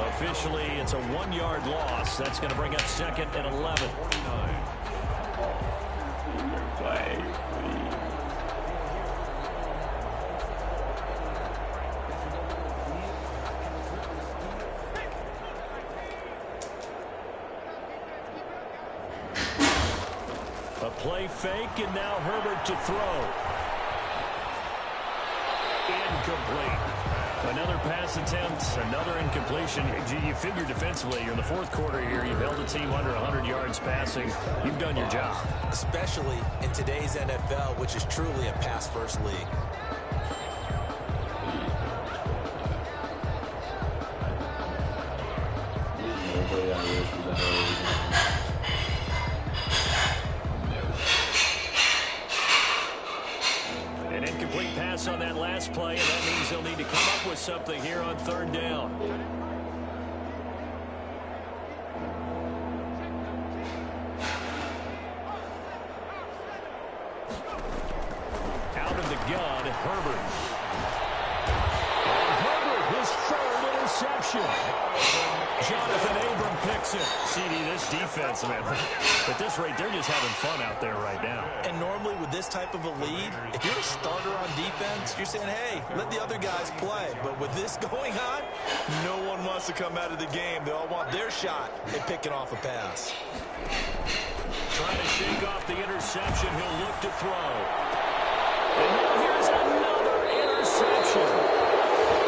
Officially, it's a 1-yard loss. That's going to bring up 2nd and 11. Play. A play fake, and now Herbert to throw. Incomplete. Another pass attempt, another incompletion. You figure defensively, you're in the fourth quarter here. You've held the team under 100 yards passing. You've done your job. Especially in today's NFL, which is truly a pass-first league. An incomplete pass on that last play, and that means they'll need to come up with something here on third down. Out of the gun, Herbert. And Herbert, his third interception. Jonathan Abram picks it. CD, this defense, man, at this rate, they're just having fun out there right now. And normally with this type of a lead, if you're a starter on defense, you're saying, hey, let the other guys play. But with this going on, no one wants to come out of the game. They all want their shot at picking off a pass. Trying to shake off the interception. He'll look to throw. And now here's another interception.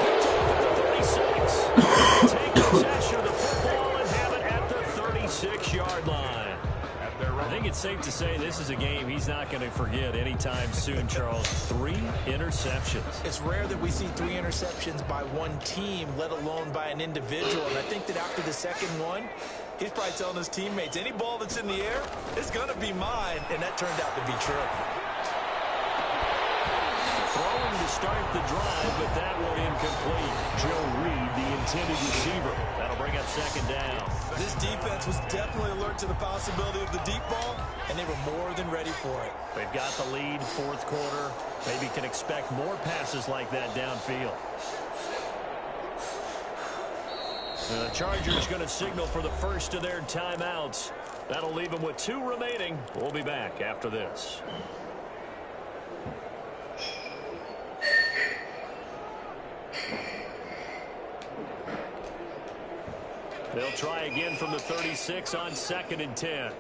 Picked off at the 36. Take possession of the football and have it at the 36-yard line. I think it's safe to say this is a game he's not going to forget anytime soon, Charles. 3 interceptions. It's rare that we see 3 interceptions by one team, let alone by an individual. And I think that after the second one, he's probably telling his teammates, any ball that's in the air, it's going to be mine. And that turned out to be true. Throwing to start the drive, but that one incomplete. Joe Reed, the intended receiver. That'll bring up 2nd down. This defense was definitely alert to the possibility of the deep ball, and they were more than ready for it. They've got the lead, fourth quarter. Maybe can expect more passes like that downfield. The Chargers going to signal for the first of their timeouts. That'll leave them with 2 remaining. We'll be back after this. They'll try again from the 36 on 2nd and 10.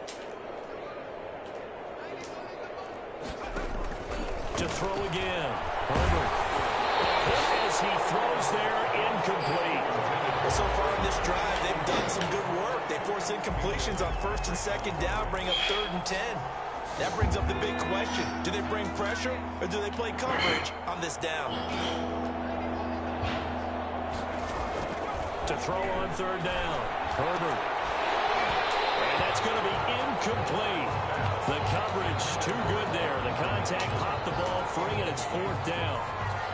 To throw again. Herbert. As he throws there, incomplete. So far in this drive, they've done some good work. They force incompletions on 1st and 2nd down, bring up 3rd and 10. That brings up the big question. Do they bring pressure or do they play coverage on this down? To throw on 3rd down. Herbert. And that's going to be incomplete. The coverage too good there. The contact popped the ball free, and it's 4th down.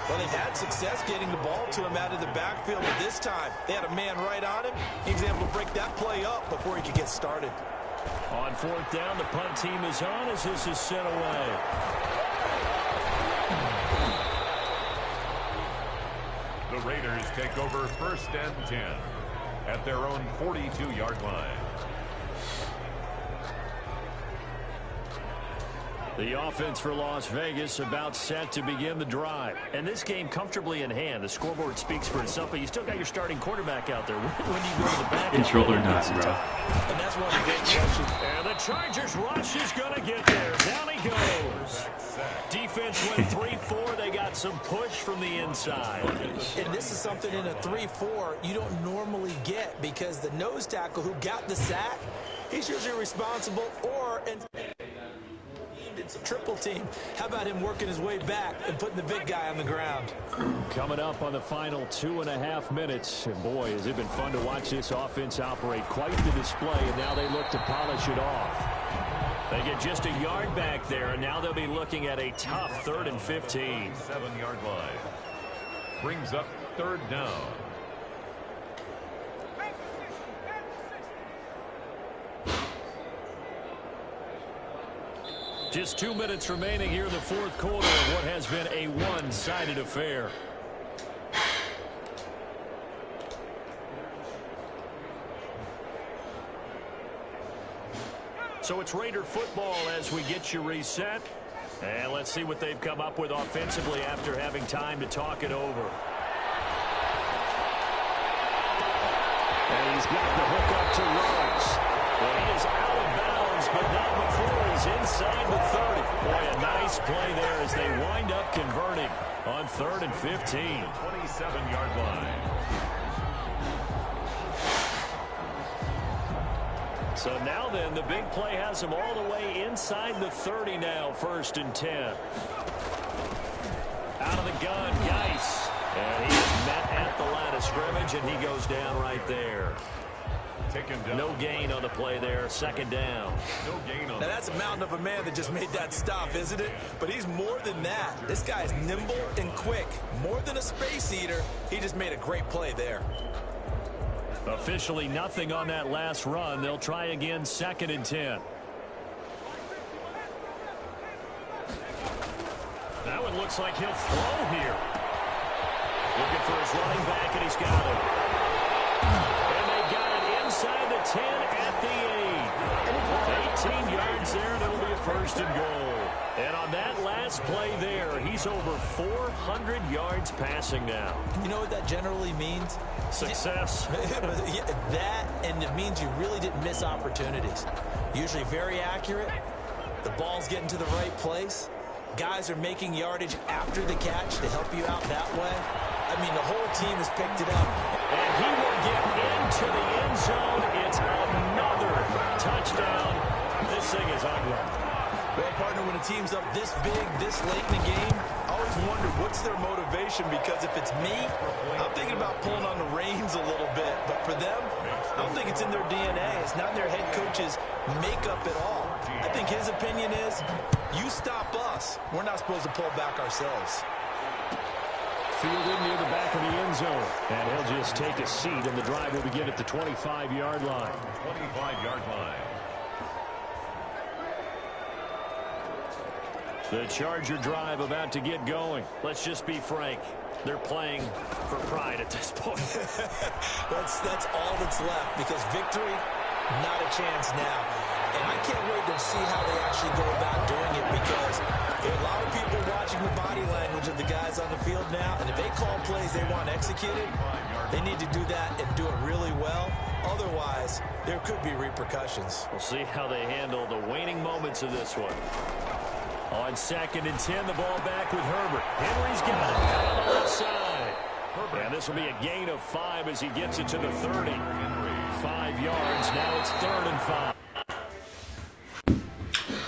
Well, they've had success getting the ball to him out of the backfield, but this time they had a man right on him. He was able to break that play up before he could get started. On 4th down, the punt team is on as this is sent away. The Raiders take over 1st and 10 at their own 42-yard line. The offense for Las Vegas about set to begin the drive. And this game comfortably in hand. The scoreboard speaks for itself, but you still got your starting quarterback out there. When do you go to the back? Control or not, bro. And that's one of the great questions. And the Chargers rush is going to get there. Down he goes. Defense went 3-4. They got some push from the inside. And this is something in a 3-4 you don't normally get because the nose tackle who got the sack, he's usually responsible or... It's a triple team. How about him working his way back and putting the big guy on the ground? Coming up on the final 2.5 minutes. And boy, has it been fun to watch this offense operate. Quite the display, and now they look to polish it off. They get just a yard back there, and now they'll be looking at a tough 3rd and 15. 7-yard line. brings up third down. Just 2 minutes remaining here in the fourth quarter of what has been a one-sided affair. So it's Raider football as we get you reset. And let's see what they've come up with offensively after having time to talk it over. And he's got the hook up to Rhodes. Well, he is out of bounds, but not before he's inside the 30. Boy, a nice play there as they wind up converting on 3rd and 15. 27-yard line. So now then, the big play has him all the way inside the 30 now, 1st and 10. Out of the gun, Geis. And he is met at the line of scrimmage, and he goes down right there. No gain on the play there, 2nd down. No gain on. Now that's a mountain of a man that just made that stop, isn't it? But he's more than that. This guy is nimble and quick. More than a space eater, he just made a great play there. Officially nothing on that last run. They'll try again, 2nd and 10. Now it looks like he'll throw here. Looking for his running back, and he's got it. And they got it inside the 10 at the 8. 18 yards there, and it'll be a 1st and goal. And on that last play there, he's over 400 yards passing now. You know what that generally means? Success. That, and it means you really didn't miss opportunities. Usually very accurate. The ball's getting to the right place. Guys are making yardage after the catch to help you out that way. I mean, the whole team has picked it up. And he will get into the end zone. It's another touchdown. This thing is ugly. Well, partner, when a team's up this big, this late in the game, I always wonder what's their motivation, because if it's me, I'm thinking about pulling on the reins a little bit. But for them, I don't think it's in their DNA. It's not in their head coach's makeup at all. I think his opinion is, you stop us. We're not supposed to pull back ourselves. Fielded near the back of the end zone. And he'll just take a seat, and the drive will begin at the 25-yard line. 25-yard line. The Charger drive about to get going. Let's just be frank. They're playing for pride at this point. That's all that's left, because victory, not a chance now. And I can't wait to see how they actually go about doing it, because there are a lot of people watching the body language of the guys on the field now, and if they call plays they want executed, they need to do that and do it really well. Otherwise, there could be repercussions. We'll see how they handle the waning moments of this one. On 2nd and 10, the ball back with Herbert. Henry's got it out on the left side. And this will be a gain of 5 as he gets it to the 30. 5 yards. Now it's 3rd and 5.